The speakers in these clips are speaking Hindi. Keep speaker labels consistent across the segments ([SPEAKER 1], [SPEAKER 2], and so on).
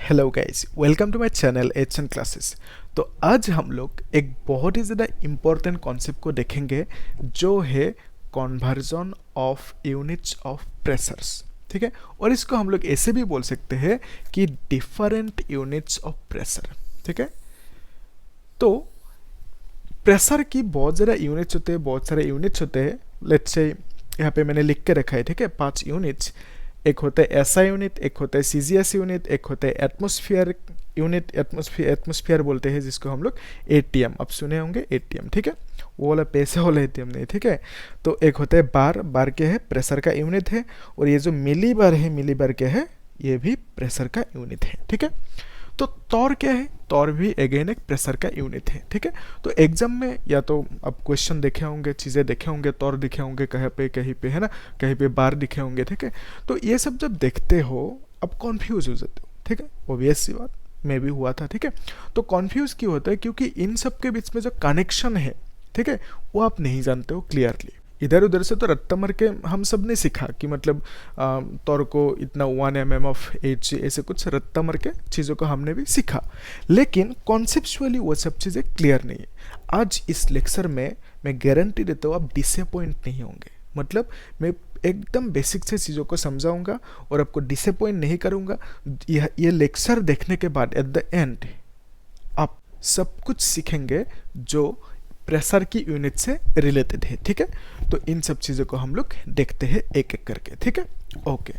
[SPEAKER 1] Hello guys, welcome to my channel HN classes. तो आज हम लोग एक बहुत ही ज़्यादा इम्पोर्टेंट कॉन्सेप्ट को देखेंगे जो है conversion of units of pressures. ठीक है, और इसको हम लोग ऐसे भी बोल सकते हैं कि डिफरेंट यूनिट्स ऑफ प्रेशर। ठीक है, तो प्रेशर की बहुत ज़्यादा यूनिट्स होते हैं, बहुत सारे यूनिट्स होते हैं। लेट्स से यहाँ पे मैंने लिख के रखा है, ठीक है, 5 यूनिट्स। एक होता है एसआई यूनिट, एक होता है सीजीएस यूनिट, एक होता है एटमॉस्फेयर यूनिट। एटमॉस्फेयर बोलते हैं जिसको हम लोग एटीएम, अब सुने होंगे एटीएम। ठीक है, वो वाला पैसे वाला एटीएम नहीं। ठीक है, तो एक होता है बार। बार क्या है? प्रेशर का यूनिट है। और ये जो मिली बार है, मिली बार क्या है? ये भी प्रेशर का यूनिट है। ठीक है, तो तौर क्या है? तौर भी अगेन एक प्रेशर का यूनिट है। ठीक है, तो एग्जाम में या तो आप क्वेश्चन देखे होंगे, चीज़ें देखे होंगे, तौर दिखे होंगे कहीं पे है ना, कहीं पे बार दिखे होंगे। ठीक है, तो ये सब जब देखते हो अब कॉन्फ्यूज हो जाते हो। ठीक है, ऑब्वियस सी बात, मैं भी हुआ था। ठीक है, तो कॉन्फ्यूज क्यों होता है? क्योंकि इन सब के बीच में जो कनेक्शन है, ठीक है, वो आप नहीं जानते हो क्लियरली। इधर उधर से तो रट्टा मार के हम सब ने सीखा कि मतलब तौर को इतना 1 mm ऑफ एच, ऐसे कुछ रट्टा मार के चीज़ों को हमने भी सीखा, लेकिन कॉन्सेप्चुअली वो सब चीज़ें क्लियर नहीं है। आज इस लेक्चर में मैं गारंटी देता हूँ आप डिसअपॉइंट नहीं होंगे। मतलब मैं एकदम बेसिक से चीज़ों को समझाऊंगा और आपको डिसअपॉइंट नहीं करूँगा। ये लेक्चर देखने के बाद एट द एंड आप सब कुछ सीखेंगे जो प्रेशर की यूनिट से रिलेटेड है। ठीक है, तो इन सब चीज़ों को हम लोग देखते हैं एक एक करके। ठीक है, ओके।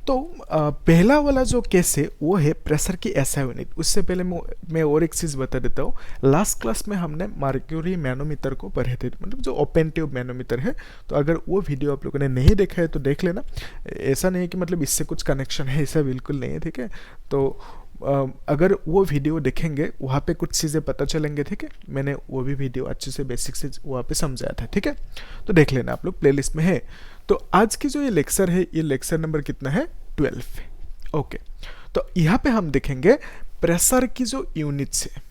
[SPEAKER 1] तो पहला वाला जो केस है वो है प्रेशर की एसआई यूनिट। उससे पहले मैं और एक चीज़ बता देता हूँ। लास्ट क्लास में हमने मर्क्यूरी मैनोमीटर को पढ़े थे, मतलब जो ओपन ट्यूब मैनोमीटर है। तो अगर वो वीडियो आप लोगों ने नहीं देखा है तो देख लेना। ऐसा नहीं है कि मतलब इससे कुछ कनेक्शन है, ऐसा बिल्कुल नहीं है। ठीक है, तो अगर वो वीडियो देखेंगे वहाँ पे कुछ चीज़ें पता चलेंगे। ठीक है, मैंने वो भी वीडियो अच्छे से बेसिक से वहाँ पे समझाया था। ठीक है, तो देख लेना, आप लोग प्लेलिस्ट में है। तो आज की जो ये लेक्चर है, ये लेक्चर नंबर कितना है? 12। ओके, तो यहाँ पे हम देखेंगे प्रेशर की जो यूनिट्स है।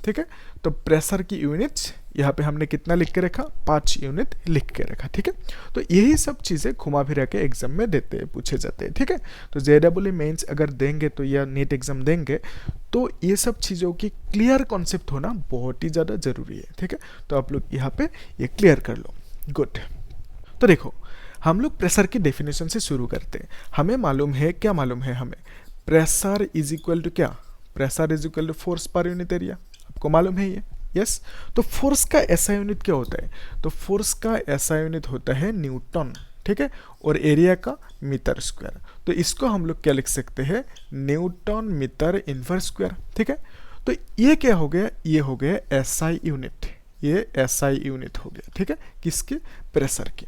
[SPEAKER 1] ठीक है, तो प्रेशर की यूनिट्स यहाँ पे हमने कितना लिख के रखा? 5 यूनिट लिख के रखा। ठीक है, तो यही सब चीज़ें घुमा फिरा के एग्जाम में देते हैं, पूछे जाते हैं। ठीक है, तो JEE मेंस अगर देंगे तो या नीट एग्जाम देंगे तो ये सब चीज़ों की क्लियर कॉन्सेप्ट होना बहुत ही ज़्यादा ज़रूरी है। ठीक है, तो आप लोग यहाँ पे ये क्लियर कर लो। गुड। तो देखो, हम लोग प्रेशर की डेफिनेशन से शुरू करते हैं। हमें मालूम है, क्या मालूम है हमें? प्रेशर इज इक्वल टू क्या? Pressure is equal to force per unit area. आपको मालूम है ये? यस। तो फोर्स का ऐसा यूनिट क्या होता है? तो फोर्स का ऐसा यूनिट होता है न्यूटन। ठीक है, और एरिया का मीटर स्क्वायर। तो इसको हम लोग क्या लिख सकते हैं? Newton metre inverse square. ठीक है, तो ये क्या हो गया? ये हो गया एसआई यूनिट। ये एसआई यूनिट हो गया। ठीक है, किसके? प्रेशर की।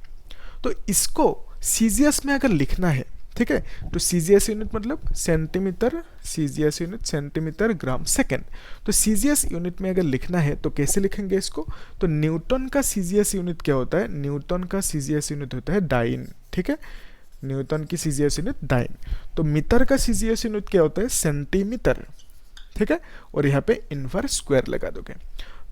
[SPEAKER 1] तो इसको सीजीएस में अगर लिखना है, ठीक है, तो सीजीएस यूनिट मतलब centimetre, CGS unit centimetre gram second. तो सीजीएस यूनिट में अगर लिखना है तो कैसे लिखेंगे इसको? तो न्यूटन का सीजीएस यूनिट क्या होता है? न्यूटन का सीजीएस यूनिट होता है डाइन। ठीक है, न्यूटन की सीजीएस यूनिट डाइन। तो मीटर का सीजीएस यूनिट क्या होता है? सेंटीमीटर। ठीक है, और यहाँ पे इनवर्स स्क्वायर लगा दोगे।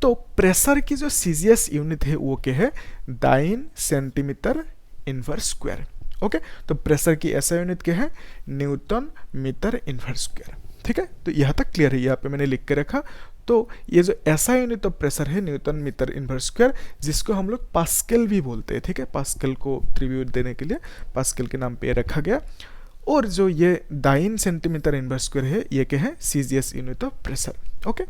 [SPEAKER 1] तो प्रेशर की जो सीजीएस यूनिट है वो क्या है? Dyne centimetre inverse square. Okay, तो प्रेशर की ऐसा यूनिट क्या है? Newton metre inverse square. ठीक है, तो यहाँ तक क्लियर है, यहाँ पे मैंने लिख के रखा। तो ये जो ऐसा यूनिट ऑफ प्रेशर है न्यूटन मीटर इनवर्स स्क्वायर, जिसको हम लोग पास्कल भी बोलते हैं। ठीक है, पास्कल को ट्रिब्यूट देने के लिए पास्कल के नाम पे रखा गया। और जो ये डाइन सेंटीमीटर इनवर्स स्क्वायर है, ये क्या है? CGS unit of pressure. Okay,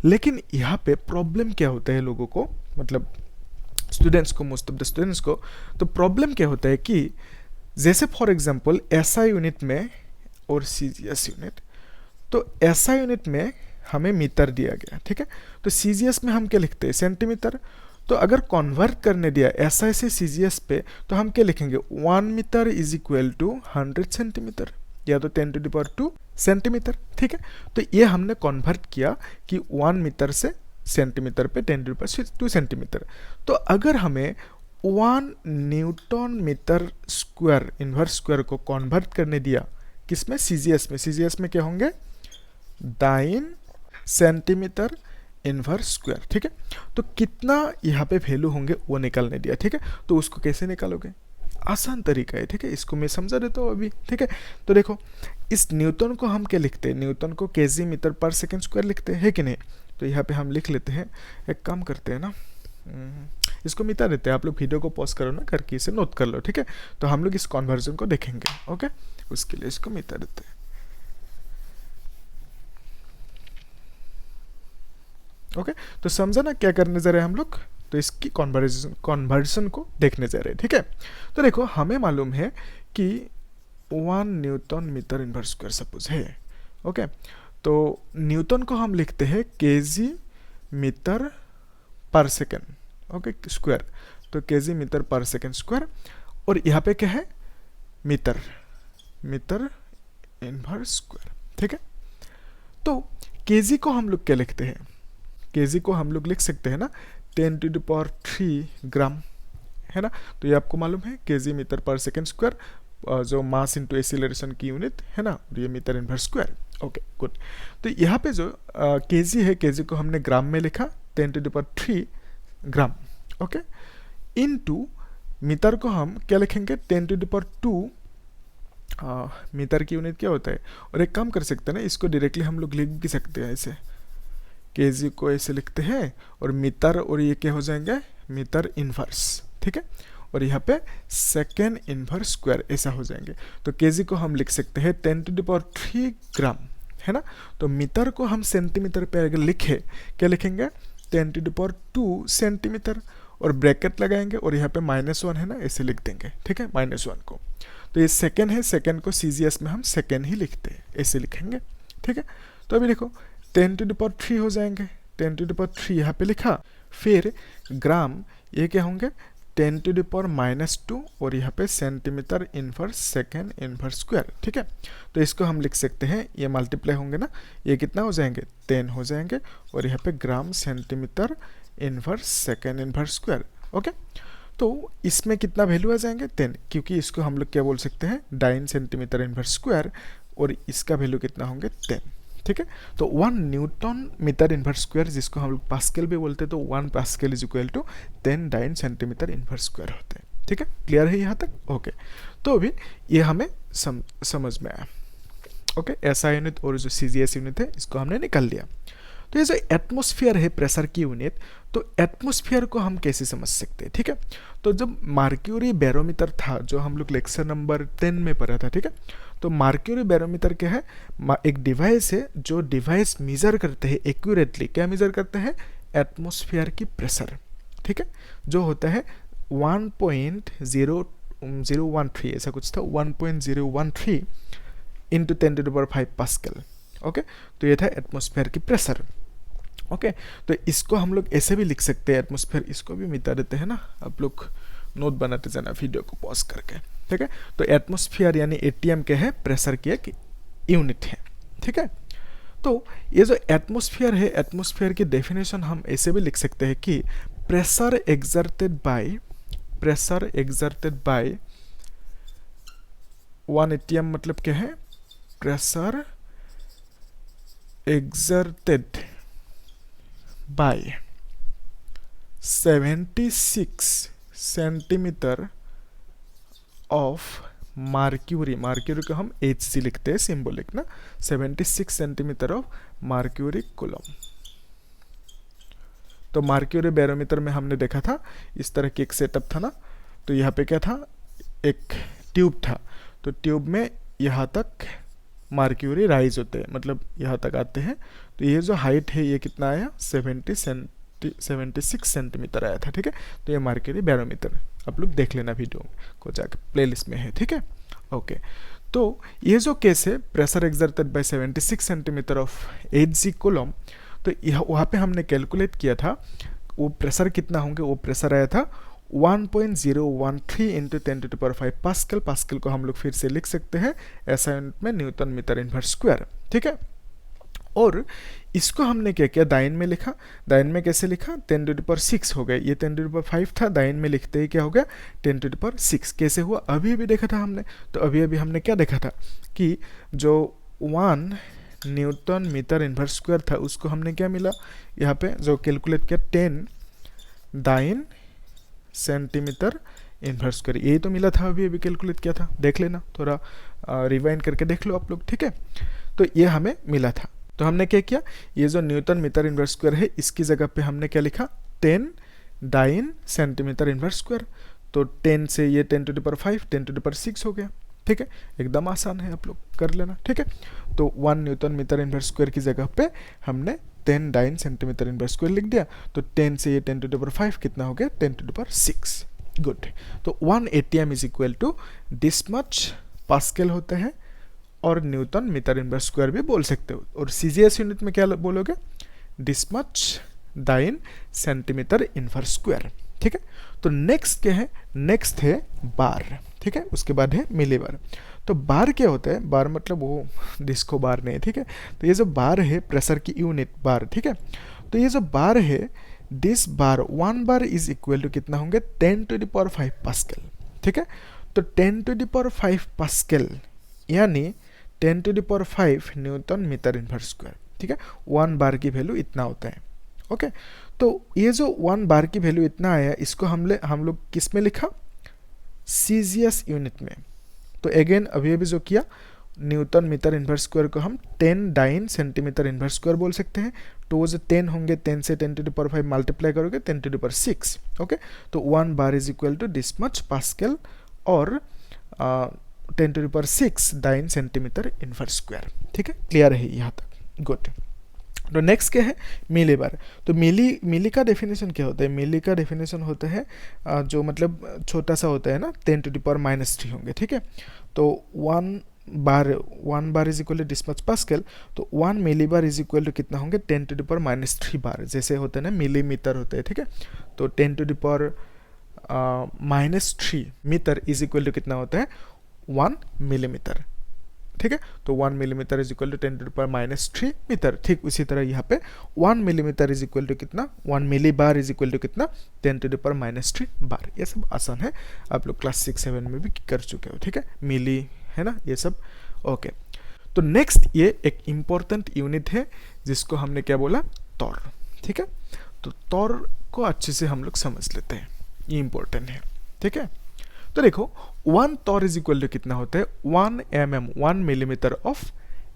[SPEAKER 1] लेकिन यहाँ पे प्रॉब्लम क्या होता है लोगों को, मतलब स्टूडेंट्स को, मोस्ट ऑफ द स्टूडेंट्स को, तो प्रॉब्लम क्या होता है कि जैसे फॉर एग्जांपल एसआई यूनिट में और सीजीएस यूनिट, तो एसआई यूनिट में हमें मीटर दिया गया। ठीक है, तो सीजीएस में हम क्या लिखते हैं? सेंटीमीटर। तो अगर कन्वर्ट करने दिया एसआई से सीजीएस पे, तो हम क्या लिखेंगे? 1 metre is equal to 100 centimetre, या तो 10⁻² सेंटीमीटर। ठीक है, तो ये हमने कन्वर्ट किया कि 1 मीटर से सेंटीमीटर पे 10⁻² सेंटीमीटर। तो अगर हमें 1 newton metre square inverse square को कन्वर्ट करने दिया, किसमें? सीजीएस में। सीजीएस में क्या होंगे? Dyne centimetre inverse square. ठीक है, तो कितना यहाँ पे वैल्यू होंगे वो निकालने दिया। ठीक है, तो उसको कैसे निकालोगे? आसान तरीका है, ठीक है, इसको मैं समझा देता हूँ अभी, ठीक है। तो देखो, इस न्यूटन को हम क्या लिखते हैं, न्यूटन को KG metre per second square लिखते हैं कि नहीं। तो यहाँ पे हम लिख लेते हैं, एक काम करते हैं ना, इसको मिटा देते हैं। आप लोग वीडियो को पॉज करो ना करके, इसे नोट कर लो, ठीक है। तो हम लोग इस कन्वर्जन को देखेंगे, ओके, उसके लिए इसको मिटा देते हैं। ओके, तो समझा ना क्या करने जा रहे हैं हम लोग। तो इसकी कन्वर्जन को देखने जा रहे हैं, ठीक है। तो देखो, हमें मालूम है कि 1 newton metre inverse square suppose है, ओके। तो न्यूटन को हम लिखते हैं KG metre per second, okay, square. तो KG metre per second square, और यहाँ पे क्या है, मीटर, मीटर इनवर्स स्क्वायर, ठीक है। तो केजी को हम लोग क्या लिखते हैं, केजी को हम लोग लिख सकते हैं ना 10⁻³ ग्राम, है ना। तो ये आपको मालूम है, KG metre per second square, जो मास इंटू एक्सीलरेशन की यूनिट है ना, और ये metre inverse square, okay good. तो यहाँ पे जो केजी है, केजी को हमने ग्राम में लिखा 10⁻³ ग्राम, ओके, इनटू मीटर को हम क्या लिखेंगे 10⁻², मीटर की यूनिट क्या होता है। और एक काम कर सकते हैं ना, इसको डायरेक्टली हम लोग लिख भी सकते हैं ऐसे, केजी को ऐसे लिखते हैं, और मीटर, और ये क्या हो जाएंगे, मीटर इनवर्स, ठीक है। और यहाँ पे सेकेंड इनवर्स स्क्वायर ऐसा हो जाएंगे। तो केजी को हम लिख सकते हैं 10⁻³ ग्राम, है ना। तो मीटर को हम सेंटीमीटर पे अगर लिखे, क्या लिखेंगे 10⁻² सेंटीमीटर, और ब्रैकेट लगाएंगे, और यहाँ पे -1 है ना, ऐसे लिख देंगे, ठीक है, -1 को। तो ये सेकेंड है, सेकेंड को सीजीएस में हम सेकेंड ही लिखते हैं, ऐसे लिखेंगे, ठीक है। तो अभी देखो 10⁻³ हो जाएंगे, 10⁻³ यहाँ पे लिखा, फिर ग्राम ये क्या होंगे 10⁻⁻², और यहाँ पे centimetre inverse second inverse square, ठीक है। तो इसको हम लिख सकते हैं, ये मल्टीप्लाई होंगे ना, ये कितना हो जाएंगे 10 हो जाएंगे, और यहाँ पे gram centimetre inverse second inverse square, okay. तो इसमें कितना वैल्यू आ जाएंगे 10, क्योंकि इसको हम लोग क्या बोल सकते हैं 9 सेंटीमीटर इनवर्स स्क्वायर, और इसका वैल्यू कितना होंगे 10, ठीक है। तो 1 न्यूटन मीटर इनवर्स स्क्वायर, जिसको हम लोग पास्कल भी बोलते हैं, तो 1 pascal is equal to 10 9 centimetre inverse square होते हैं, ठीक है। क्लियर है यहाँ तक, ओके। तो अभी ये हमें समझ में आया, ओके। एसआई यूनिट और जो सीजीएस यूनिट है, इसको हमने निकाल लिया। तो ये जो एटमॉस्फेयर है प्रेशर की यूनिट, तो एटमॉस्फेयर को हम कैसे समझ सकते हैं, ठीक है। तो जब मार्क्यूरी बैरोमीटर था, जो हम लोग लेक्चर नंबर 10 में पढ़ा था, ठीक है। तो मार्क्यूरी बैरोमीटर क्या है, एक डिवाइस है, जो डिवाइस मेजर करते हैं एक्यूरेटली, क्या मेजर करते हैं, एटमॉस्फेयर की प्रेशर, ठीक है, जो होता है 1.0013, ऐसा कुछ था, 1.013 इंटू 10⁵ पास्कल, ओके। तो ये था एटमॉस्फेयर की प्रेशर, ओके। तो इसको हम लोग ऐसे भी लिख सकते हैं एटमॉस्फेयर, इसको भी मिटा देते हैं ना, आप लोग नोट बनाते जाना वीडियो को पॉज करके, ठीक है। तो एटमॉस्फेयर यानी एटीएम क्या है, प्रेशर की एक यूनिट है, ठीक है। तो ये जो एटमॉस्फेयर है, एटमॉस्फेयर की डेफिनेशन हम ऐसे भी लिख सकते हैं कि प्रेशर एग्जर्टेड बाय 1 एटीएम, मतलब क्या है, pressure exerted by 76 centimetre of mercury, mercury को हम Hc लिखते हैं सिंबॉलिक ना, 76 सेंटीमीटर ऑफ मार्क्यूरी कूलम। तो मार्क्यूरी बैरोमीटर में हमने देखा था इस तरह की एक सेटअप था ना। तो यहाँ पे क्या था, एक ट्यूब था, तो ट्यूब में यहाँ तक मार्क्यूरी राइज होते हैं, मतलब यहाँ तक आते हैं। तो ये जो हाइट है ये कितना आया 76 सेंटीमीटर आया था, ठीक है। तो ये मार्क्यूरी बैरोमीटर आप लोग देख लेना, वीडियो को जाकर प्लेलिस्ट में है, ठीक है, ओके। तो ये जो केस है pressure exerted by 76 centimetre of Hg column, तो वहाँ पे हमने कैलकुलेट किया था वो प्रेशर कितना होंगे, वो प्रेशर आया था 1.013 इंटू 10⁵ पास्कल। पास्कल को हम लोग फिर से लिख सकते हैं ऐसा यूनिट में न्यूटन मीटर इनवर्स स्क्वायर, ठीक है। और इसको हमने क्या किया, दाइन में लिखा। दाइन में कैसे लिखा, 10⁶ हो गया, ये 10⁵ था, दाइन में लिखते ही क्या हो गया 10⁶। कैसे हुआ, अभी अभी देखा था हमने। तो अभी अभी हमने क्या देखा था कि जो 1 न्यूटन मीटर इनवर्स स्क्वायर था उसको हमने क्या मिला, यहाँ पे जो कैलकुलेट किया 10 दाइन सेंटीमीटर इन्वर्स स्क्वायर, यही तो मिला था, अभी अभी कैलकुलेट किया था, देख लेना, थोड़ा रिवाइंड करके देख लो आप लोग, ठीक है। तो ये हमें मिला था, तो हमने क्या किया, ये जो न्यूटन मीटर इन्वर्स स्क्वायर है इसकी जगह पे हमने क्या लिखा, 10 डाइन सेंटीमीटर इन्वर्स स्क्वायर। तो 10 से ये 10 to the power 5, 10 to the power 6 हो गया, ठीक है, एकदम आसान है, आप लोग कर लेना, ठीक है। तो 1 न्यूटन मीटर इन्वर्स स्क्वायर की जगह पे हमने 10 डाइन सेंटीमीटर इन्वर्स स्क्वायर लिख दिया। तो 10 से ये 10 टू द पावर 5 कितना हो गया, 10 टू द पावर 6। गुड। तो 1 ATM is equal to this much pascal होता है, और न्यूटन मीटर इन्वर्स स्क्वायर भी बोल सकते हो, और CGS यूनिट में क्या बोलोगे, this much dine centimetre inverse square, ठीक है। तो नेक्स्ट क्या है, नेक्स्ट है बार, ठीक है, उसके बाद है मिलीबार। तो बार क्या होता है, बार मतलब वो डिस्को बार नहीं है, ठीक है। तो ये जो बार है प्रेशर की यूनिट बार, ठीक है। तो ये जो बार है, this bar 1 bar is equal to कितना होंगे, 10 टू द पावर 5 पास्कल, ठीक है। तो 10 टू द पावर 5 पास्कल यानी 10 to the power 5 newton metre inverse square, ठीक है। 1 बार की वैल्यू इतना होता है, ओके। तो ये जो 1 बार की वैल्यू इतना आया, इसको हम लोग किस में लिखा, CGS यूनिट में। तो अगेन अभी अभी जो किया, न्यूटन मीटर इन्वर्स स्क्वायर को हम 10 डाइन सेंटीमीटर इन्वर्स स्क्वायर बोल सकते हैं। तो वो जो 10 होंगे, 10 से 10 टू द पावर 5 मल्टीप्लाई करोगे 10 टू द पावर 6, ओके। तो 1 bar is equal to this much pascal, और 10 to the power 6 dyne centimetre inverse square, ठीक है, क्लियर है यहाँ तक, गुड। तो नेक्स्ट क्या है, मिली बार। तो मिली का डेफिनेशन क्या होता है, मिली का डेफिनेशन होता है जो मतलब छोटा सा होता है ना, 10 टू द पावर -3 होंगे, ठीक है। तो 1 bar is equal to this much pascal. तो 1 millibar is equal to कितना होंगे, 10 टू द पावर -3 बार, जैसे होता है ना मिलीमीटर होता है, ठीक है। तो 10 to the power -3 metre is equal to कितना होता है, 1 मिलीमीटर, ठीक है। तो 1 millimetre is equal to 10 to the power -3 metre. ठीक उसी तरह यहाँ पे 1 मिलीमीटर इज इक्वल टू कितना, 1 millibar is equal to कितना, 10 टू द पावर -3 बार। ये सब आसान है, आप लोग क्लास 6-7 में भी कर चुके हो, ठीक है, मिली है ना ये सब, ओके। तो नेक्स्ट ये एक इम्पोर्टेंट यूनिट है जिसको हमने क्या बोला, तौर, ठीक है। तो तौर को अच्छे से हम लोग समझ लेते हैं, ये इम्पोर्टेंट है, ठीक है। तो देखो 1 तौर इज इक्वल टू कितना होता है, 1 mm 1 millimetre of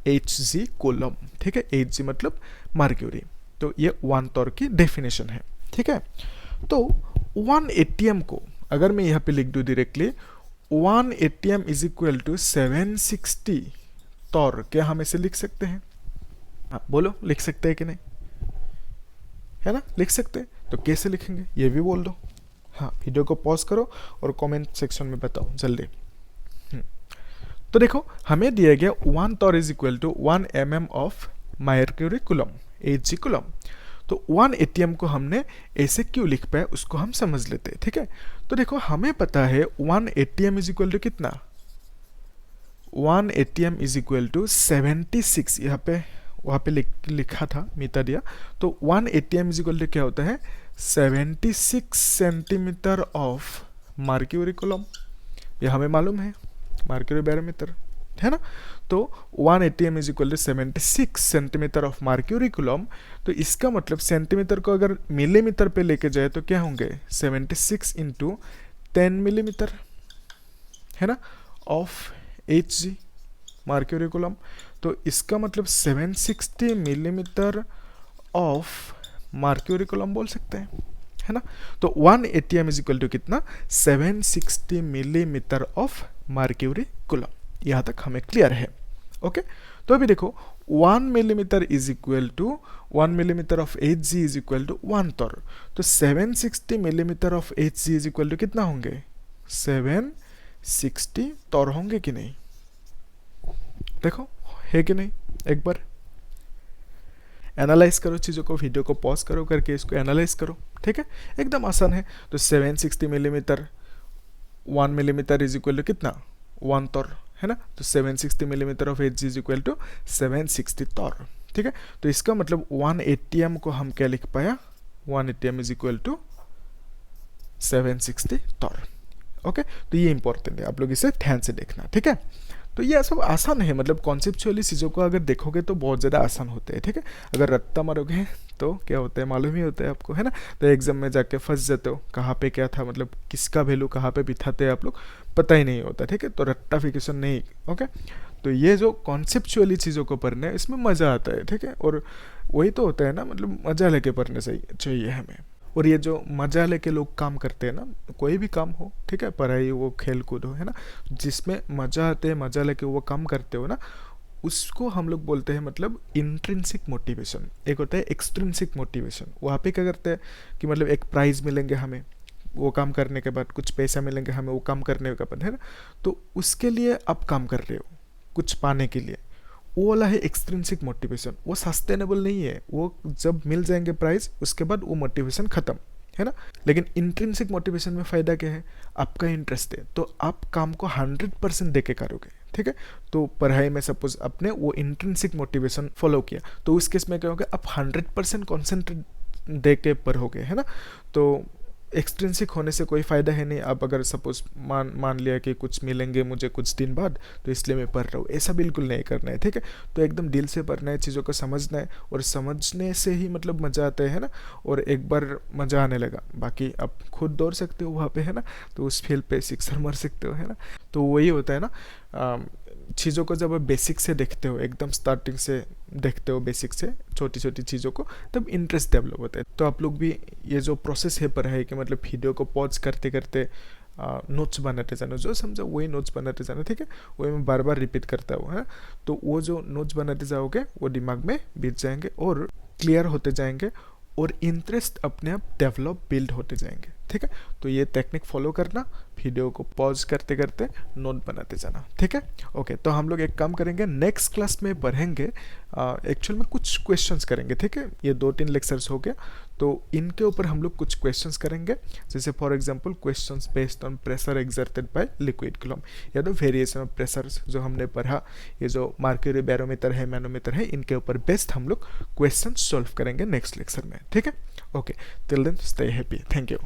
[SPEAKER 1] Hg coulomb, ठीक है। Hg मतलब मर्क्यूरी। तो ये 1 तौर की डेफिनेशन है, ठीक है। तो 1 ATM को अगर मैं यहाँ पे लिख दूँ directly, 1 ATM is equal to 760 torr, क्या हम इसे लिख सकते हैं, हाँ बोलो, लिख सकते हैं कि नहीं, है ना, लिख सकते हैं। तो कैसे लिखेंगे ये भी बोल दो, हाँ वीडियो को पॉज करो और कमेंट सेक्शन में बताओ जल्दी। तो देखो हमें दिया गया 1 torr is equal to 1 mm of mercury column, Hg column. तो 1 ATM को हमने ऐसे क्यों लिख पाए उसको हम समझ लेते हैं, ठीक है। तो देखो हमें पता है 1 ATM इज इक्वल टू कितना, 1 ATM इज इक्वल टू 76, यहाँ पे वहाँ पे लिखा था मीटर दिया। तो 1 ATM इज इक्वल टू क्या होता है, 76 सेंटीमीटर ऑफ मर्क्यूरी कूलम, ये हमें मालूम है, मर्क्यूरी बैरोमीटर है ना। तो 1 ATM is equal to 76 centimetre of mercury column. तो इसका मतलब सेंटीमीटर को अगर मिलीमीटर पे लेके जाए तो क्या होंगे, 76 इंटू 10 मिलीमीटर, है ना, ऑफ Hg मर्क्यूरी कूलम। तो इसका मतलब 760 मिलीमीटर ऑफ मर्क्यूरी कूलम बोल सकते हैं, है ना। तो 1 ATM इज इक्वल टू कितना, 760 मिलीमीटर ऑफ मर्क्यूरी कूलम। यहाँ तक हमें क्लियर है, ओके। तो अभी देखो 1 millimetre is equal to 1 millimetre of Hg is equal to 1 torr. तो 760 millimetre of Hg is equal to कितना होंगे, 760 तौर होंगे कि नहीं, देखो है कि नहीं, एक बार एनालाइज करो चीज़ों को, वीडियो को पॉज करो करके इसको एनालाइज करो, ठीक है, एकदम आसान है। तो 760 millimetre 1 millimetre is equal to कितना, 1 तौर, है ना। तो 760 millimetre of Hg is equal to 760 torr, ठीक है। तो इसका मतलब 1 ATM को हम क्या लिख पाया, 1 ATM इज इक्वल टू 760 तौर, ओके। तो ये इंपॉर्टेंट है, आप लोग इसे ध्यान से देखना, ठीक है। तो ये सब आसान है, मतलब कॉन्सेप्चुअली चीज़ों को अगर देखोगे तो बहुत ज़्यादा आसान होते हैं, ठीक है। अगर रट्टा मारोगे तो क्या होता है मालूम ही होता है आपको, है ना। तो एग्जाम में जाके फंस जाते हो, कहाँ पे क्या था, मतलब किसका वैल्यू कहाँ पे बिठाते हैं आप लोग, पता ही नहीं होता, ठीक है। तो रट्टाफिकेशन नहीं, ओके। तो ये जो कॉन्सेप्चुअली चीज़ों को पढ़ना है इसमें मज़ा आता है, ठीक है। और वही तो होता है ना, मतलब मज़ा लेके पढ़ने चाहिए हमें। और ये जो मज़ा लेके लोग काम करते हैं ना, कोई भी काम हो, ठीक है, पढ़ाई हो खेल कूद हो, है ना, जिसमें मज़ा आते हैं, मज़ा लेके वो काम करते हो ना, उसको हम लोग बोलते हैं मतलब इंट्रिंसिक मोटिवेशन। एक होता है एक्सट्रिंसिक मोटिवेशन, वहाँ पे क्या करते हैं कि मतलब एक प्राइज़ मिलेंगे हमें वो काम करने के बाद, कुछ पैसा मिलेंगे हमें वो काम करने के बाद, है ना। तो उसके लिए आप काम कर रहे हो कुछ पाने के लिए, वो वाला है एक्सट्रिंसिक मोटिवेशन। वो सस्टेनेबल नहीं है, वो जब मिल जाएंगे प्राइस उसके बाद वो मोटिवेशन खत्म, है ना। लेकिन इंट्रिंसिक मोटिवेशन में फ़ायदा क्या है, आपका इंटरेस्ट है तो आप काम को 100% दे के करोगे, ठीक है। तो पढ़ाई में सपोज आपने वो इंट्रिंसिक मोटिवेशन फॉलो किया, तो उस केस में क्या होगा, आप 100% कॉन्सेंट्रेट दे के पढ़ोगे, है ना। तो एक्सट्रिंसिक होने से कोई फ़ायदा है नहीं। आप अगर सपोज मान लिया कि कुछ मिलेंगे मुझे कुछ दिन बाद तो इसलिए मैं पढ़ रहा हूँ, ऐसा बिल्कुल नहीं करना है, ठीक है। तो एकदम दिल से पढ़ना है, चीज़ों को समझना है, और समझने से ही मतलब मज़ा आता है ना। और एक बार मज़ा आने लगा, बाकी आप खुद दौड़ सकते हो वहाँ पे, है ना। तो उस फील्ड पे सिक्सर मार सकते हो, है ना। तो वही होता है ना, चीज़ों को जब आप बेसिक से देखते हो, एकदम स्टार्टिंग से देखते हो बेसिक से छोटी छोटी चीज़ों को, तब इंटरेस्ट डेवलप होता है। तो आप लोग भी ये जो प्रोसेस है पढ़ाई के, मतलब वीडियो को पॉज करते करते नोट्स बनाते जाना, जो समझा वही नोट्स बनाते जाना, ठीक है। वही मैं बार बार रिपीट करता हूँ, है। तो वो जो नोट्स बनाते जाओगे वो दिमाग में बीत जाएंगे और क्लियर होते जाएंगे, और इंटरेस्ट अपने आप डेवलप बिल्ड होते जाएंगे, ठीक है। तो ये टेक्निक फॉलो करना, वीडियो को पॉज करते करते नोट बनाते जाना, ठीक है। ओके, तो हम लोग एक काम करेंगे, नेक्स्ट क्लास में पढ़ेंगे, एक्चुअल में कुछ क्वेश्चंस करेंगे, ठीक है। ये 2-3 लेक्चर्स हो गया, तो इनके ऊपर हम लोग कुछ क्वेश्चंस करेंगे। जैसे for example questions based on pressure exerted by liquid coulomb, या तो वेरिएशन ऑफ प्रेशर्स जो हमने पढ़ा, ये जो मर्क्यूरी बैरोमीटर है, मैनोमीटर है, इनके ऊपर बेस्ड हम लोग क्वेश्चन सॉल्व करेंगे नेक्स्ट लेक्चर में, ठीक है। Okay, till then stay happy, thank you.